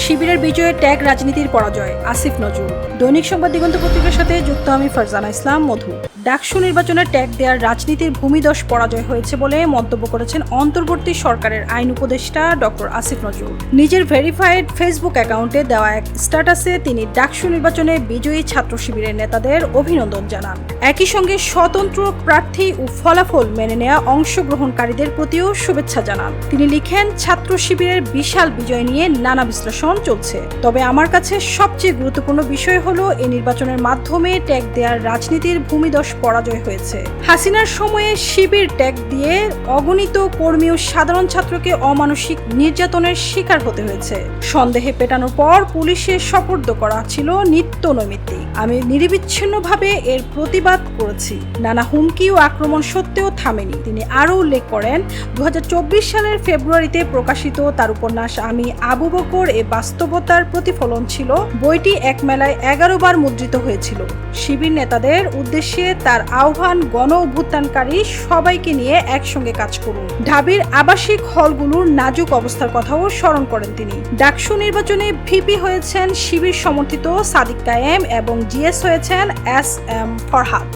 শিবিরের বিজয়ে ট্যাগ রাজনীতির পরাজয়, আসিফ নজরুল। দৈনিক সংবাদ দিগন্ত পত্রিকার সাথে যুক্ত আমি ফারজানা ইসলাম মধু। ডাকসু নির্বাচনে ট্যাগ দেওয়ার রাজনীতির ভূমিধস পরাজয় হয়েছে বলে মন্তব্য করেছেন অন্তর্বর্তী সরকারের আইন উপদেষ্টা ডক্টর আসিফ নজরুল। নিজের ভেরিফাইড ফেসবুক অ্যাকাউন্টে দেওয়া এক স্ট্যাটাসে তিনি ডাকসু নির্বাচনে বিজয়ী ছাত্র শিবিরের নেতাদের অভিনন্দন জানান। একই সঙ্গে স্বতন্ত্র প্রার্থী ও ফলাফল মেনে নেওয়া অংশগ্রহণকারীদের প্রতিও শুভেচ্ছা জানান। তিনি লিখেন, ছাত্র শিবিরের বিশাল বিজয় নিয়ে নানা বিশ্লেষণ চলছে, তবে আমার কাছে সবচেয়ে গুরুত্বপূর্ণ বিষয় হলো এই নির্বাচনের মাধ্যমে ট্যাগ দেওয়ার রাজনীতির ভূমিধস পরাজয় হয়েছে। হাসিনার সময়ে শিবির ট্যাগ দিয়ে অগণিত কর্মী ও সাধারণ ছাত্রকে অমানসিক নির্যাতনের শিকার হতে হয়েছে। সন্দেহে পেটানোর পর পুলিশের সোপর্দ করা ছিল নিত্য নৈমিত্তিক। আমি নিরবিচ্ছিন্নভাবে এর প্রতিবাদ করেছি। নানা হুমকি ও আক্রমণ সত্ত্বেও থামেনি। তিনি আরও উল্লেখ করেন, 2024 সালের ফেব্রুয়ারিতে প্রকাশিত তার উপন্যাস আমি আবু বকর এ বাস্তবতার প্রতিফলন ছিল। বইটি এক মেলায় 11 বার মুদ্রিত হয়েছিল। শিবির নেতাদের উদ্দেশ্যে তার আহ্বান, গণ অভ্যুত্থানকারী সবাইকে নিয়ে একসঙ্গে কাজ করুন। ঢাবির আবাসিক হলগুলোর নাজুক অবস্থার কথাও স্মরণ করেন তিনি। ডাকসু নির্বাচনে ভিপি হয়েছেন শিবির সমর্থিত সাদিক কায়েম এবং জিএস হয়েছেন এস এম ফরহাদ।